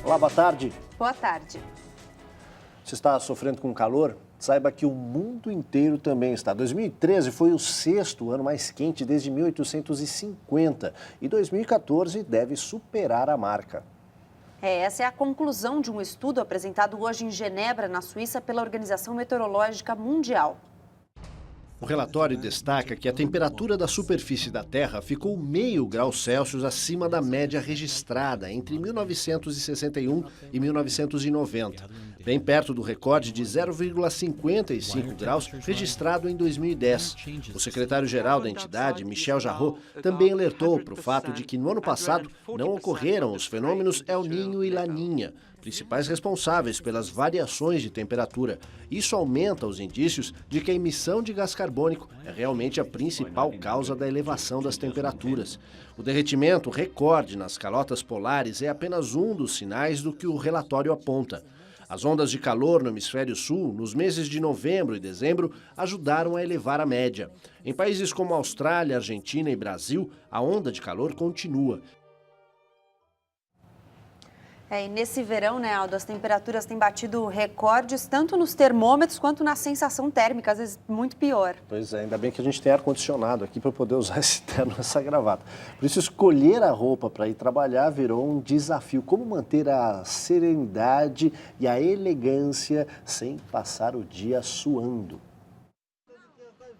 Olá, boa tarde. Boa tarde. Você está sofrendo com calor? Saiba que o mundo inteiro também está. 2013 foi o sexto ano mais quente desde 1850 e 2014 deve superar a marca. Essa é a conclusão de um estudo apresentado hoje em Genebra, na Suíça, pela Organização Meteorológica Mundial. O relatório destaca que a temperatura da superfície da Terra ficou meio grau Celsius acima da média registrada entre 1961 e 1990, bem perto do recorde de 0,55 graus registrado em 2010. O secretário-geral da entidade, Michel Jarraud, também alertou para o fato de que no ano passado não ocorreram os fenômenos El Niño e Laninha, principais responsáveis pelas variações de temperatura. Isso aumenta os indícios de que a emissão de gás carbônico é realmente a principal causa da elevação das temperaturas. O derretimento recorde nas calotas polares é apenas um dos sinais do que o relatório aponta. As ondas de calor no hemisfério sul, nos meses de novembro e dezembro, ajudaram a elevar a média. Em países como Austrália, Argentina e Brasil, a onda de calor continua. E nesse verão, né, Aldo, as temperaturas têm batido recordes, tanto nos termômetros quanto na sensação térmica, às vezes muito pior. Pois é, ainda bem que a gente tem ar-condicionado aqui para poder usar esse terno, essa gravata. Por isso, escolher a roupa para ir trabalhar virou um desafio. Como manter a serenidade e a elegância sem passar o dia suando?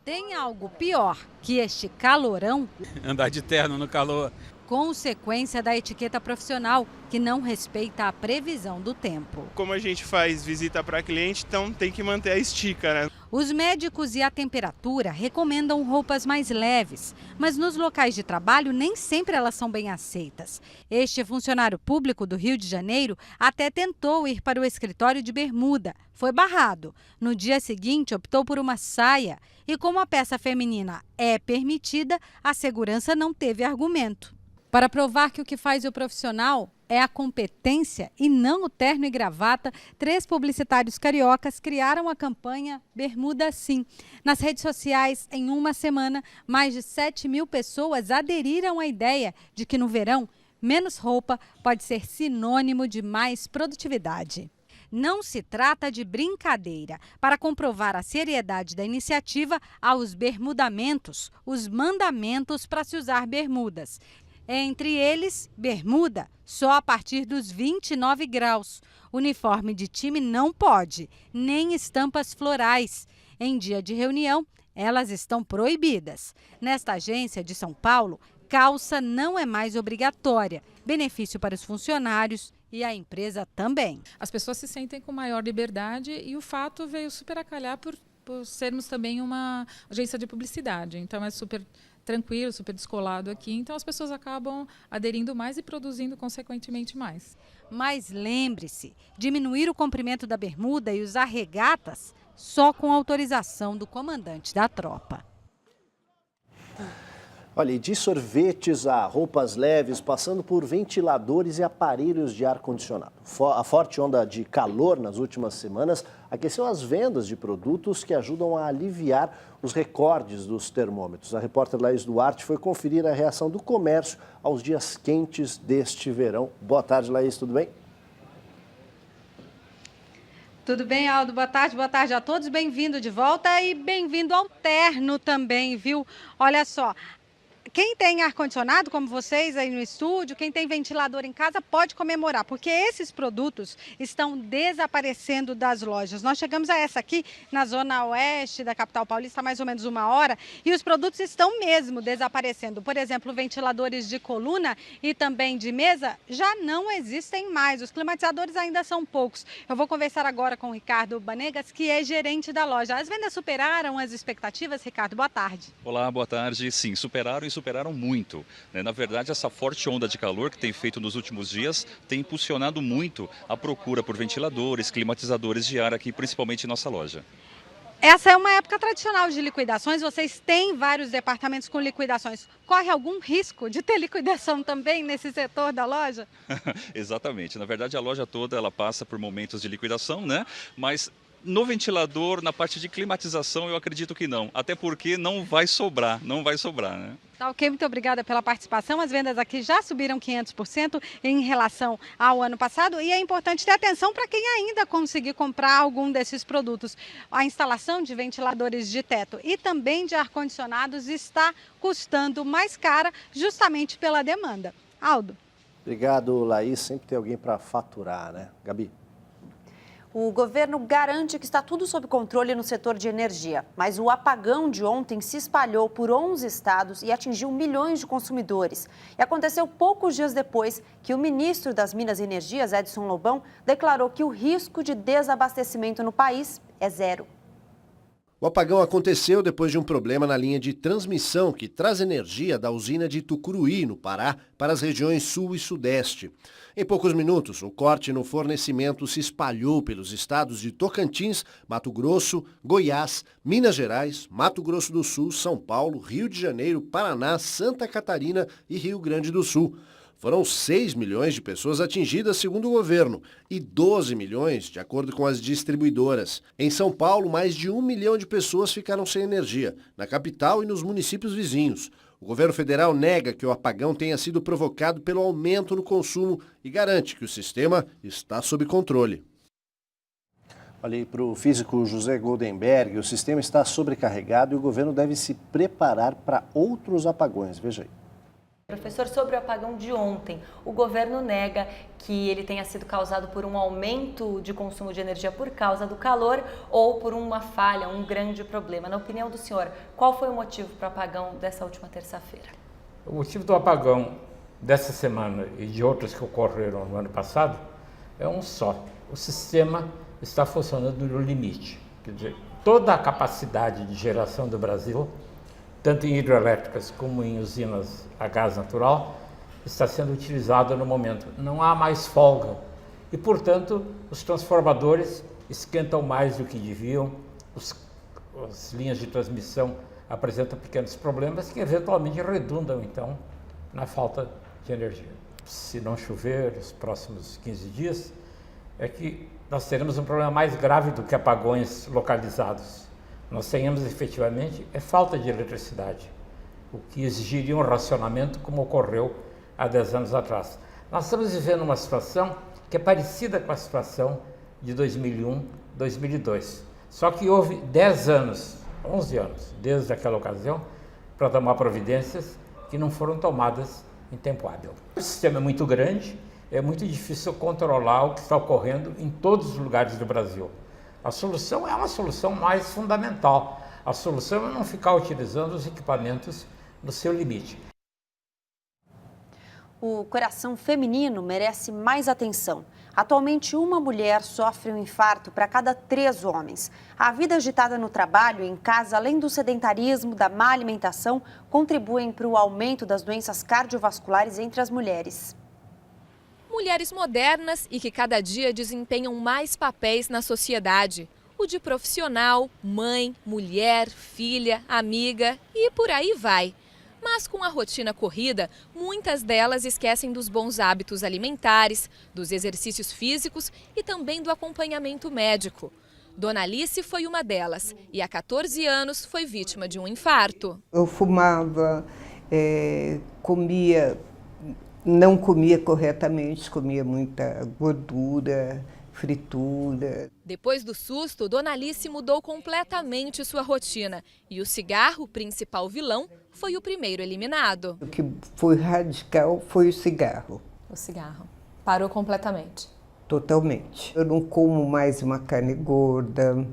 Tem algo pior que este calorão? Andar de terno no calor. Consequência da etiqueta profissional, que não respeita a previsão do tempo. Como a gente faz visita para cliente, então tem que manter a estica, né? Os médicos e a temperatura recomendam roupas mais leves, mas nos locais de trabalho nem sempre elas são bem aceitas. Este funcionário público do Rio de Janeiro até tentou ir para o escritório de bermuda, foi barrado. No dia seguinte, optou por uma saia e como a peça feminina é permitida, a segurança não teve argumento. Para provar que o que faz o profissional é a competência e não o terno e gravata, 3 publicitários cariocas criaram a campanha Bermuda Sim. Nas redes sociais, em uma semana, mais de 7.000 pessoas aderiram à ideia de que no verão, menos roupa pode ser sinônimo de mais produtividade. Não se trata de brincadeira. Para comprovar a seriedade da iniciativa, há os bermudamentos, os mandamentos para se usar bermudas. Entre eles, bermuda, só a partir dos 29 graus. Uniforme de time não pode, nem estampas florais. Em dia de reunião, elas estão proibidas. Nesta agência de São Paulo, calça não é mais obrigatória. Benefício para os funcionários e a empresa também. As pessoas se sentem com maior liberdade e o fato veio super a calhar por sermos também uma agência de publicidade. Então é super tranquilo, super descolado aqui, então as pessoas acabam aderindo mais e produzindo consequentemente mais. Mas lembre-se, diminuir o comprimento da bermuda e usar regatas só com autorização do comandante da tropa. Olha, e de sorvetes a roupas leves, passando por ventiladores e aparelhos de ar-condicionado. A forte onda de calor nas últimas semanas aqueceu as vendas de produtos que ajudam a aliviar os recordes dos termômetros. A repórter Laís Duarte foi conferir a reação do comércio aos dias quentes deste verão. Boa tarde, Laís, tudo bem? Tudo bem, Aldo? Boa tarde a todos. Bem-vindo de volta e bem-vindo ao terno também, viu? Olha só. Quem tem ar-condicionado, como vocês aí no estúdio, quem tem ventilador em casa, pode comemorar, porque esses produtos estão desaparecendo das lojas. Nós chegamos a essa aqui, na zona oeste da capital paulista, há mais ou menos 1 hora, e os produtos estão mesmo desaparecendo. Por exemplo, ventiladores de coluna e também de mesa já não existem mais. Os climatizadores ainda são poucos. Eu vou conversar agora com o Ricardo Banegas, que é gerente da loja. As vendas superaram as expectativas? Ricardo, boa tarde. Olá, boa tarde. Sim, superaram muito. Na verdade, essa forte onda de calor que tem feito nos últimos dias tem impulsionado muito a procura por ventiladores, climatizadores de ar aqui, principalmente em nossa loja. Essa é uma época tradicional de liquidações, vocês têm vários departamentos com liquidações. Corre algum risco de ter liquidação também nesse setor da loja? Exatamente. Na verdade, a loja toda ela passa por momentos de liquidação, né? Mas No ventilador, na parte de climatização, eu acredito que não. Até porque não vai sobrar, né? Tá ok, muito obrigada pela participação. As vendas aqui já subiram 500% em relação ao ano passado e é importante ter atenção para quem ainda conseguir comprar algum desses produtos. A instalação de ventiladores de teto e também de ar-condicionados está custando mais cara justamente pela demanda. Aldo. Obrigado, Laís. Sempre tem alguém para faturar, né? Gabi. O governo garante que está tudo sob controle no setor de energia, mas o apagão de ontem se espalhou por 11 estados e atingiu milhões de consumidores. E aconteceu poucos dias depois que o ministro das Minas e Energias, Edson Lobão, declarou que o risco de desabastecimento no país é zero. O apagão aconteceu depois de um problema na linha de transmissão que traz energia da usina de Tucuruí, no Pará, para as regiões sul e sudeste. Em poucos minutos, o corte no fornecimento se espalhou pelos estados de Tocantins, Mato Grosso, Goiás, Minas Gerais, Mato Grosso do Sul, São Paulo, Rio de Janeiro, Paraná, Santa Catarina e Rio Grande do Sul. Foram 6 milhões de pessoas atingidas, segundo o governo, e 12 milhões, de acordo com as distribuidoras. Em São Paulo, mais de 1 milhão de pessoas ficaram sem energia, na capital e nos municípios vizinhos. O governo federal nega que o apagão tenha sido provocado pelo aumento no consumo e garante que o sistema está sob controle. Olha, para o físico José Goldenberg, o sistema está sobrecarregado e o governo deve se preparar para outros apagões. Veja aí. Professor, sobre o apagão de ontem, o governo nega que ele tenha sido causado por um aumento de consumo de energia por causa do calor ou por uma falha, um grande problema. Na opinião do senhor, qual foi o motivo para o apagão dessa última terça-feira? O motivo do apagão dessa semana e de outros que ocorreram no ano passado é um só. O sistema está funcionando no limite. Quer dizer, toda a capacidade de geração do Brasil, tanto em hidrelétricas como em usinas a gás natural, está sendo utilizada no momento. Não há mais folga e, portanto, os transformadores esquentam mais do que deviam, as linhas de transmissão apresentam pequenos problemas que eventualmente redundam, então, na falta de energia. Se não chover nos próximos 15 dias, é que nós teremos um problema mais grave do que apagões localizados. Nós tenhamos efetivamente falta de eletricidade, o que exigiria um racionamento como ocorreu há 10 anos atrás. Nós estamos vivendo uma situação que é parecida com a situação de 2001, 2002. Só que houve 10 anos, 11 anos, desde aquela ocasião, para tomar providências que não foram tomadas em tempo hábil. O sistema é muito grande, é muito difícil controlar o que está ocorrendo em todos os lugares do Brasil. A solução é uma solução mais fundamental. A solução é não ficar utilizando os equipamentos no seu limite. O coração feminino merece mais atenção. Atualmente, uma mulher sofre um infarto para cada 3 homens. A vida agitada no trabalho e em casa, além do sedentarismo, da má alimentação, contribuem para o aumento das doenças cardiovasculares entre as mulheres. Mulheres modernas e que cada dia desempenham mais papéis na sociedade. O de profissional, mãe, mulher, filha, amiga e por aí vai. Mas com a rotina corrida, muitas delas esquecem dos bons hábitos alimentares, dos exercícios físicos e também do acompanhamento médico. Dona Alice foi uma delas e há 14 anos foi vítima de um infarto. Eu fumava, não comia corretamente, comia muita gordura, fritura. Depois do susto, Dona Alice mudou completamente sua rotina e o cigarro, principal vilão, foi o primeiro eliminado. O que foi radical foi o cigarro. O cigarro. Parou completamente? Totalmente. Eu não como mais uma carne gorda,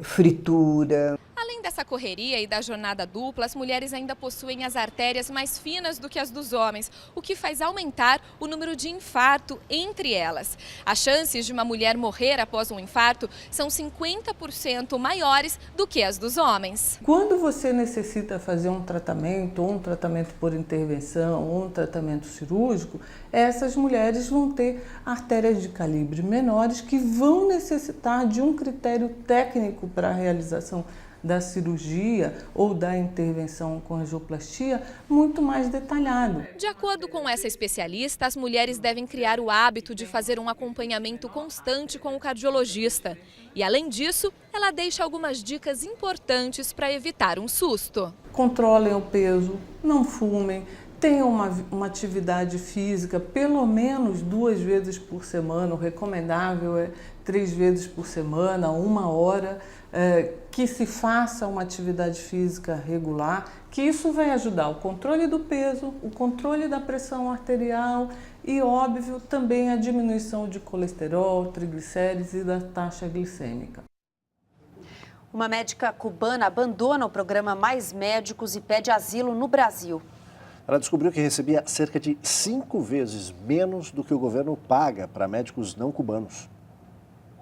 fritura. Além dessa correria e da jornada dupla, as mulheres ainda possuem as artérias mais finas do que as dos homens, o que faz aumentar o número de infarto entre elas. As chances de uma mulher morrer após um infarto são 50% maiores do que as dos homens. Quando você necessita fazer um tratamento, ou um tratamento por intervenção, ou um tratamento cirúrgico, essas mulheres vão ter artérias de calibre menores que vão necessitar de um critério técnico para a realização da cirurgia ou da intervenção com angioplastia muito mais detalhado. De acordo com essa especialista, as mulheres devem criar o hábito de fazer um acompanhamento constante com o cardiologista. E, além disso, ela deixa algumas dicas importantes para evitar um susto. Controlem o peso, não fumem, tenham uma atividade física pelo menos 2 vezes por semana. O recomendável é 3 vezes por semana, 1 hora, que se faça uma atividade física regular, que isso vai ajudar o controle do peso, o controle da pressão arterial e, óbvio, também a diminuição de colesterol, triglicérides e da taxa glicêmica. Uma médica cubana abandona o programa Mais Médicos e pede asilo no Brasil. Ela descobriu que recebia cerca de 5 vezes menos do que o governo paga para médicos não cubanos.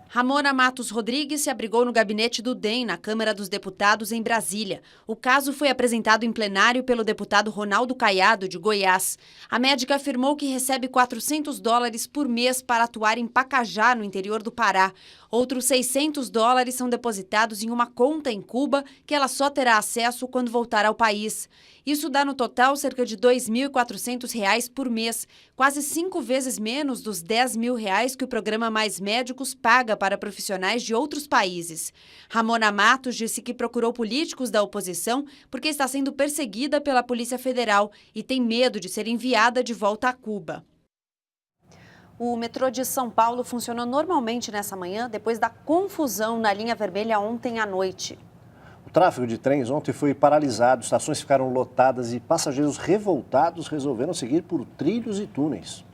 Ramona Matos Rodrigues se abrigou no gabinete do DEM, na Câmara dos Deputados, em Brasília. O caso foi apresentado em plenário pelo deputado Ronaldo Caiado, de Goiás. A médica afirmou que recebe $400 por mês para atuar em Pacajá, no interior do Pará. Outros $600 são depositados em uma conta em Cuba, que ela só terá acesso quando voltar ao país. Isso dá no total cerca de R$ 2.400 por mês, quase 5 vezes menos dos R$ 10.000 que o programa Mais Médicos paga para profissionais de outros países. Ramona Matos disse que procurou políticos da oposição porque está sendo perseguida pela Polícia Federal e tem medo de ser enviada de volta a Cuba. O metrô de São Paulo funcionou normalmente nessa manhã, depois da confusão na linha vermelha ontem à noite. O tráfego de trens ontem foi paralisado, estações ficaram lotadas e passageiros revoltados resolveram seguir por trilhos e túneis.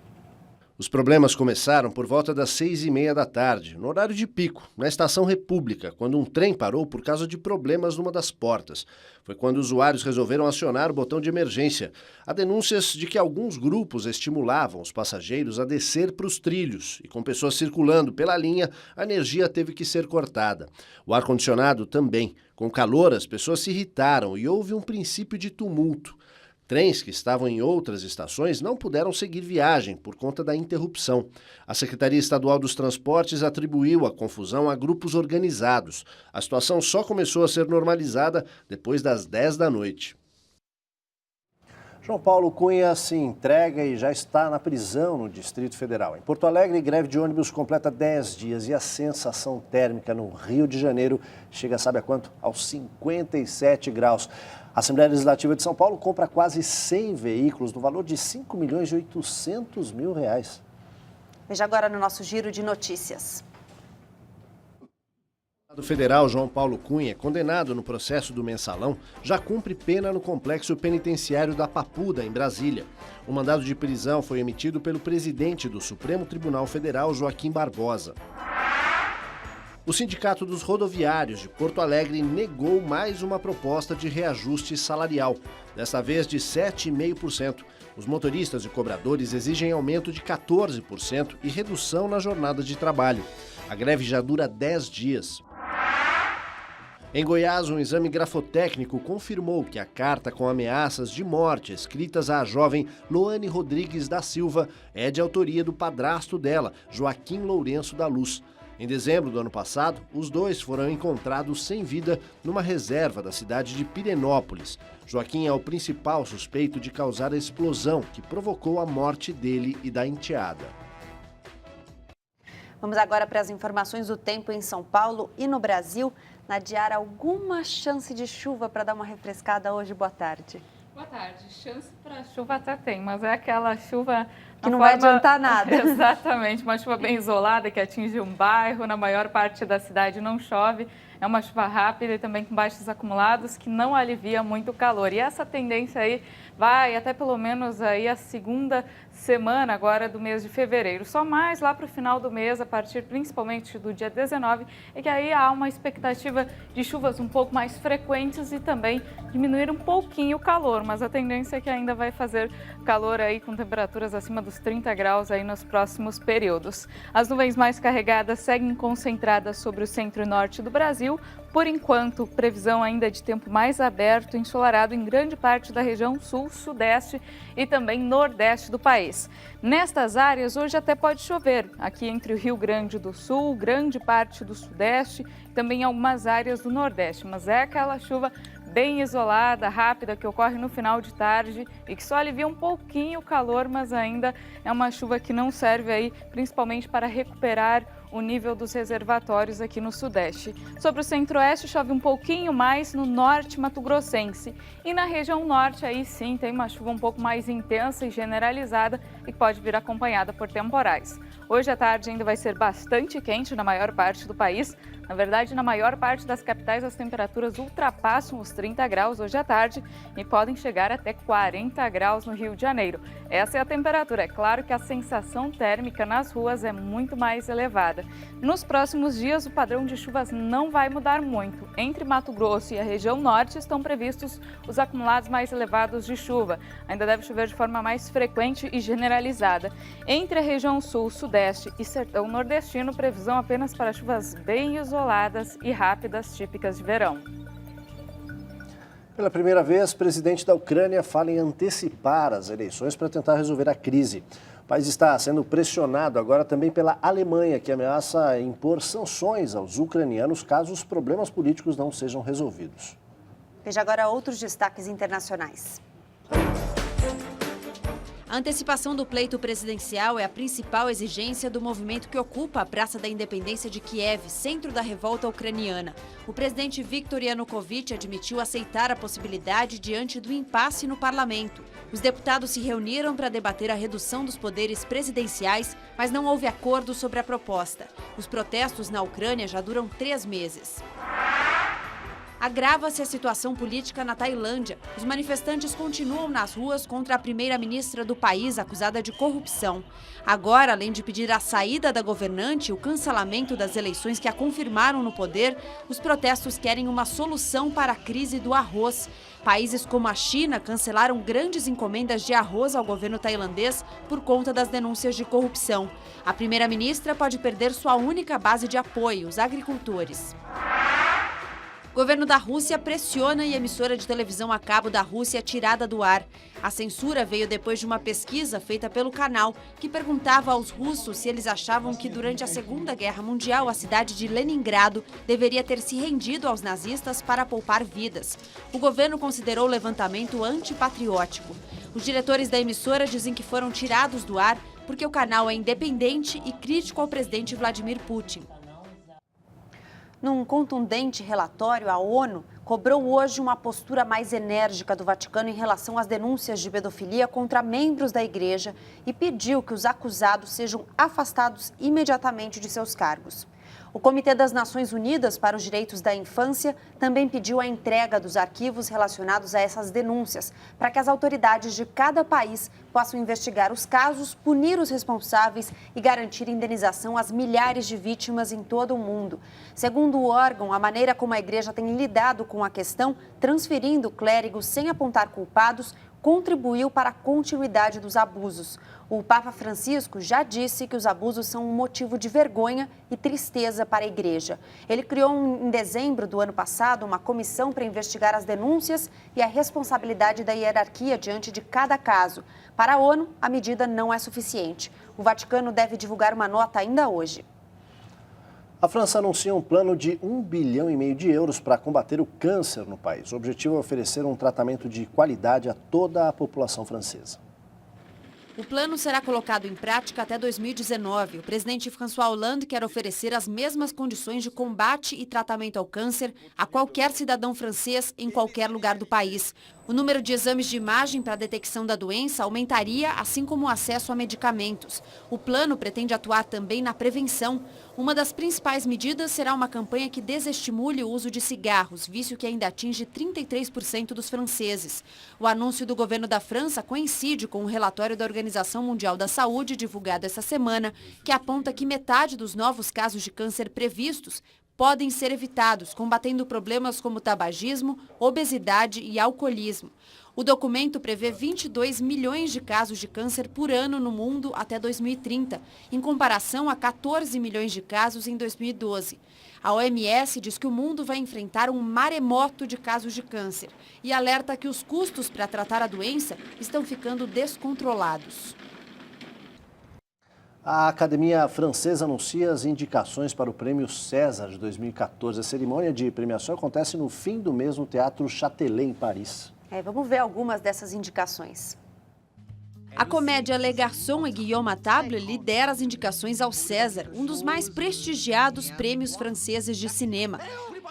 Os problemas começaram por volta das 6h30 da tarde, no horário de pico, na Estação República, quando um trem parou por causa de problemas numa das portas. Foi quando usuários resolveram acionar o botão de emergência. Há denúncias de que alguns grupos estimulavam os passageiros a descer para os trilhos e com pessoas circulando pela linha, a energia teve que ser cortada. O ar-condicionado também. Com o calor, as pessoas se irritaram e houve um princípio de tumulto. Trens que estavam em outras estações não puderam seguir viagem por conta da interrupção. A Secretaria Estadual dos Transportes atribuiu a confusão a grupos organizados. A situação só começou a ser normalizada depois das 10 da noite. João Paulo Cunha se entrega e já está na prisão no Distrito Federal. Em Porto Alegre, greve de ônibus completa 10 dias e a sensação térmica no Rio de Janeiro chega, sabe a quanto? Aos 57 graus. A Assembleia Legislativa de São Paulo compra quase 100 veículos no valor de R$ 5.800.000. Veja agora no nosso giro de notícias. O deputado federal João Paulo Cunha, condenado no processo do Mensalão, já cumpre pena no complexo penitenciário da Papuda, em Brasília. O mandado de prisão foi emitido pelo presidente do Supremo Tribunal Federal, Joaquim Barbosa. O Sindicato dos Rodoviários de Porto Alegre negou mais uma proposta de reajuste salarial, desta vez de 7,5%. Os motoristas e cobradores exigem aumento de 14% e redução na jornada de trabalho. A greve já dura 10 dias. Em Goiás, um exame grafotécnico confirmou que a carta com ameaças de morte escritas à jovem Loane Rodrigues da Silva é de autoria do padrasto dela, Joaquim Lourenço da Luz. Em dezembro do ano passado, os dois foram encontrados sem vida numa reserva da cidade de Pirenópolis. Joaquim é o principal suspeito de causar a explosão que provocou a morte dele e da enteada. Vamos agora para as informações do tempo em São Paulo e no Brasil. Nadiara, alguma chance de chuva para dar uma refrescada hoje? Boa tarde. Boa tarde. Chance para chuva até tem, mas é aquela chuva que não vai adiantar nada. Exatamente, uma chuva bem isolada que atinge um bairro, na maior parte da cidade não chove. É uma chuva rápida e também com baixos acumulados que não alivia muito o calor. E essa tendência aí vai até pelo menos aí a segunda semana agora do mês de fevereiro. Só mais lá para o final do mês, a partir principalmente do dia 19, é que aí há uma expectativa de chuvas um pouco mais frequentes e também diminuir um pouquinho o calor. Mas a tendência é que ainda vai fazer calor aí com temperaturas acima dos 30 graus aí nos próximos períodos. As nuvens mais carregadas seguem concentradas sobre o centro e norte do Brasil. Brasil. Por enquanto, previsão ainda de tempo mais aberto e ensolarado em grande parte da região sul, sudeste e também nordeste do país. Nestas áreas, hoje até pode chover, aqui entre o Rio Grande do Sul, grande parte do sudeste e também algumas áreas do nordeste, mas é aquela chuva bem isolada, rápida, que ocorre no final de tarde e que só alivia um pouquinho o calor, mas ainda é uma chuva que não serve aí, principalmente para recuperar o nível dos reservatórios aqui no sudeste. Sobre o centro-oeste, chove um pouquinho mais no norte mato-grossense. E na região norte, aí sim, tem uma chuva um pouco mais intensa e generalizada e que pode vir acompanhada por temporais. Hoje à tarde ainda vai ser bastante quente na maior parte do país. Na verdade, na maior parte das capitais, as temperaturas ultrapassam os 30 graus hoje à tarde e podem chegar até 40 graus no Rio de Janeiro. Essa é a temperatura. É claro que a sensação térmica nas ruas é muito mais elevada. Nos próximos dias, o padrão de chuvas não vai mudar muito. Entre Mato Grosso e a região norte estão previstos os acumulados mais elevados de chuva. Ainda deve chover de forma mais frequente e generalizada. Entre a região sul, sudeste e sertão nordestino, previsão apenas para chuvas bem isoladas e rápidas, típicas de verão. Pela primeira vez, o presidente da Ucrânia fala em antecipar as eleições para tentar resolver a crise. O país está sendo pressionado agora também pela Alemanha, que ameaça impor sanções aos ucranianos caso os problemas políticos não sejam resolvidos. Veja agora outros destaques internacionais. A antecipação do pleito presidencial é a principal exigência do movimento que ocupa a Praça da Independência de Kiev, centro da revolta ucraniana. O presidente Viktor Yanukovych admitiu aceitar a possibilidade diante do impasse no parlamento. Os deputados se reuniram para debater a redução dos poderes presidenciais, mas não houve acordo sobre a proposta. Os protestos na Ucrânia já duram 3 meses. Agrava-se a situação política na Tailândia. Os manifestantes continuam nas ruas contra a primeira-ministra do país, acusada de corrupção. Agora, além de pedir a saída da governante e o cancelamento das eleições que a confirmaram no poder, os protestos querem uma solução para a crise do arroz. Países como a China cancelaram grandes encomendas de arroz ao governo tailandês por conta das denúncias de corrupção. A primeira-ministra pode perder sua única base de apoio, os agricultores. O governo da Rússia pressiona e a emissora de televisão a cabo da Rússia é tirada do ar. A censura veio depois de uma pesquisa feita pelo canal, que perguntava aos russos se eles achavam que durante a Segunda Guerra Mundial a cidade de Leningrado deveria ter se rendido aos nazistas para poupar vidas. O governo considerou o levantamento antipatriótico. Os diretores da emissora dizem que foram tirados do ar porque o canal é independente e crítico ao presidente Vladimir Putin. Num contundente relatório, a ONU cobrou hoje uma postura mais enérgica do Vaticano em relação às denúncias de pedofilia contra membros da igreja e pediu que os acusados sejam afastados imediatamente de seus cargos. O Comitê das Nações Unidas para os Direitos da Infância também pediu a entrega dos arquivos relacionados a essas denúncias, para que as autoridades de cada país possam investigar os casos, punir os responsáveis e garantir indenização às milhares de vítimas em todo o mundo. Segundo o órgão, a maneira como a igreja tem lidado com a questão, transferindo clérigos sem apontar culpados, contribuiu para a continuidade dos abusos. O Papa Francisco já disse que os abusos são um motivo de vergonha e tristeza para a igreja. Ele criou em dezembro do ano passado uma comissão para investigar as denúncias e a responsabilidade da hierarquia diante de cada caso. Para a ONU, a medida não é suficiente. O Vaticano deve divulgar uma nota ainda hoje. A França anuncia um plano de 1,5 bilhão de euros para combater o câncer no país. O objetivo é oferecer um tratamento de qualidade a toda a população francesa. O plano será colocado em prática até 2019. O presidente François Hollande quer oferecer as mesmas condições de combate e tratamento ao câncer a qualquer cidadão francês em qualquer lugar do país. O número de exames de imagem para a detecção da doença aumentaria, assim como o acesso a medicamentos. O plano pretende atuar também na prevenção. Uma das principais medidas será uma campanha que desestimule o uso de cigarros, vício que ainda atinge 33% dos franceses. O anúncio do governo da França coincide com o relatório da Organização Mundial da Saúde, divulgado essa semana, que aponta que metade dos novos casos de câncer previstos podem ser evitados, combatendo problemas como tabagismo, obesidade e alcoolismo. O documento prevê 22 milhões de casos de câncer por ano no mundo até 2030, em comparação a 14 milhões de casos em 2012. A OMS diz que o mundo vai enfrentar um maremoto de casos de câncer e alerta que os custos para tratar a doença estão ficando descontrolados. A Academia Francesa anuncia as indicações para o Prêmio César de 2014. A cerimônia de premiação acontece no fim do mês no Teatro Châtelet, em Paris. Vamos ver algumas dessas indicações. A comédia Les Garçons et Guillaume à Table lidera as indicações ao César, um dos mais prestigiados prêmios franceses de cinema.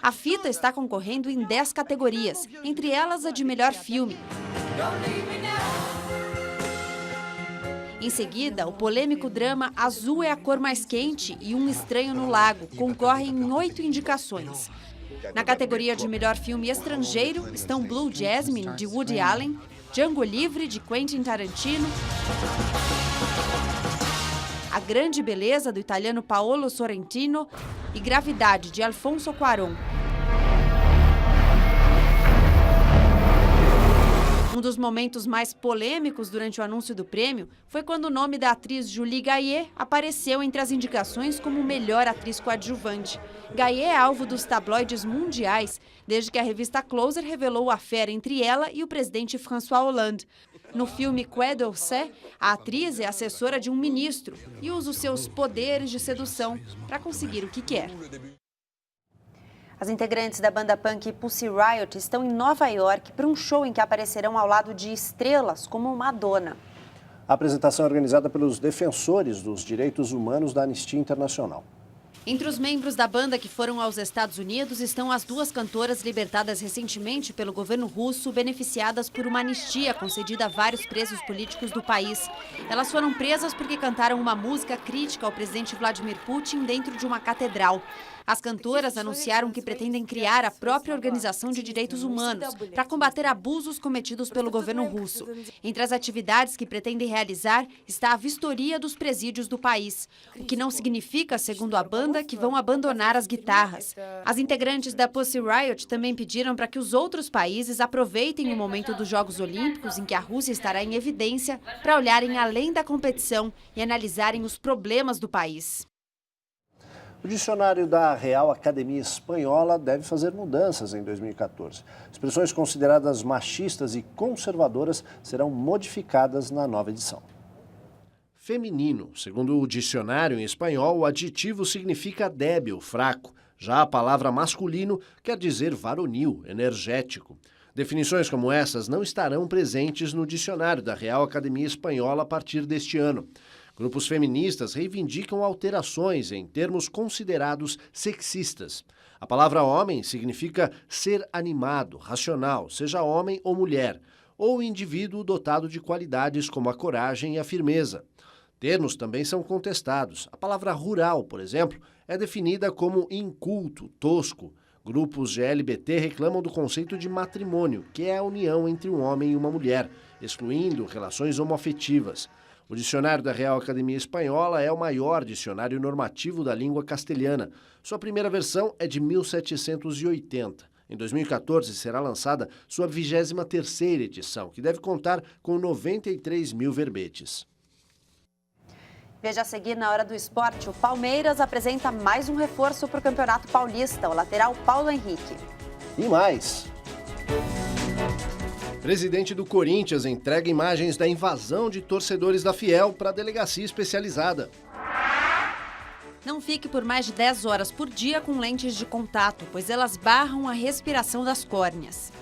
A fita está concorrendo em 10 categorias, entre elas a de melhor filme. Em seguida, o polêmico drama Azul é a Cor Mais Quente e Um Estranho no Lago concorrem em 8 indicações. Na categoria de melhor filme estrangeiro estão Blue Jasmine, de Woody Allen, Django Livre, de Quentin Tarantino, A Grande Beleza, do italiano Paolo Sorrentino e Gravidade, de Alfonso Cuarón. Um dos momentos mais polêmicos durante o anúncio do prêmio foi quando o nome da atriz Julie Gaillet apareceu entre as indicações como melhor atriz coadjuvante. Gaillet é alvo dos tabloides mundiais, desde que a revista Closer revelou a fera entre ela e o presidente François Hollande. No filme Quai d'Orsay, a atriz é assessora de um ministro e usa os seus poderes de sedução para conseguir o que quer. As integrantes da banda punk Pussy Riot estão em Nova York para um show em que aparecerão ao lado de estrelas como Madonna. A apresentação é organizada pelos defensores dos direitos humanos da Anistia Internacional. Entre os membros da banda que foram aos Estados Unidos estão as 2 cantoras libertadas recentemente pelo governo russo, beneficiadas por uma anistia concedida a vários presos políticos do país. Elas foram presas porque cantaram uma música crítica ao presidente Vladimir Putin dentro de uma catedral. As cantoras anunciaram que pretendem criar a própria organização de direitos humanos para combater abusos cometidos pelo governo russo. Entre as atividades que pretendem realizar está a vistoria dos presídios do país, o que não significa, segundo a banda, que vão abandonar as guitarras. As integrantes da Pussy Riot também pediram para que os outros países aproveitem o momento dos Jogos Olímpicos, em que a Rússia estará em evidência, para olharem além da competição e analisarem os problemas do país. O dicionário da Real Academia Espanhola deve fazer mudanças em 2014. Expressões consideradas machistas e conservadoras serão modificadas na nova edição. Feminino. Segundo o dicionário em espanhol, o adjetivo significa débil, fraco. Já a palavra masculino quer dizer varonil, energético. Definições como essas não estarão presentes no dicionário da Real Academia Espanhola a partir deste ano. Grupos feministas reivindicam alterações em termos considerados sexistas. A palavra homem significa ser animado, racional, seja homem ou mulher, ou indivíduo dotado de qualidades como a coragem e a firmeza. Termos também são contestados. A palavra rural, por exemplo, é definida como inculto, tosco. Grupos GLBT reclamam do conceito de matrimônio, que é a união entre um homem e uma mulher, excluindo relações homoafetivas. O dicionário da Real Academia Espanhola é o maior dicionário normativo da língua castelhana. Sua primeira versão é de 1780. Em 2014 será lançada sua 23ª edição, que deve contar com 93 mil verbetes. Veja a seguir na Hora do Esporte, o Palmeiras apresenta mais um reforço para o Campeonato Paulista, o lateral Paulo Henrique. E mais... Presidente do Corinthians entrega imagens da invasão de torcedores da Fiel para a delegacia especializada. Não fique por mais de 10 horas por dia com lentes de contato, pois elas barram a respiração das córneas.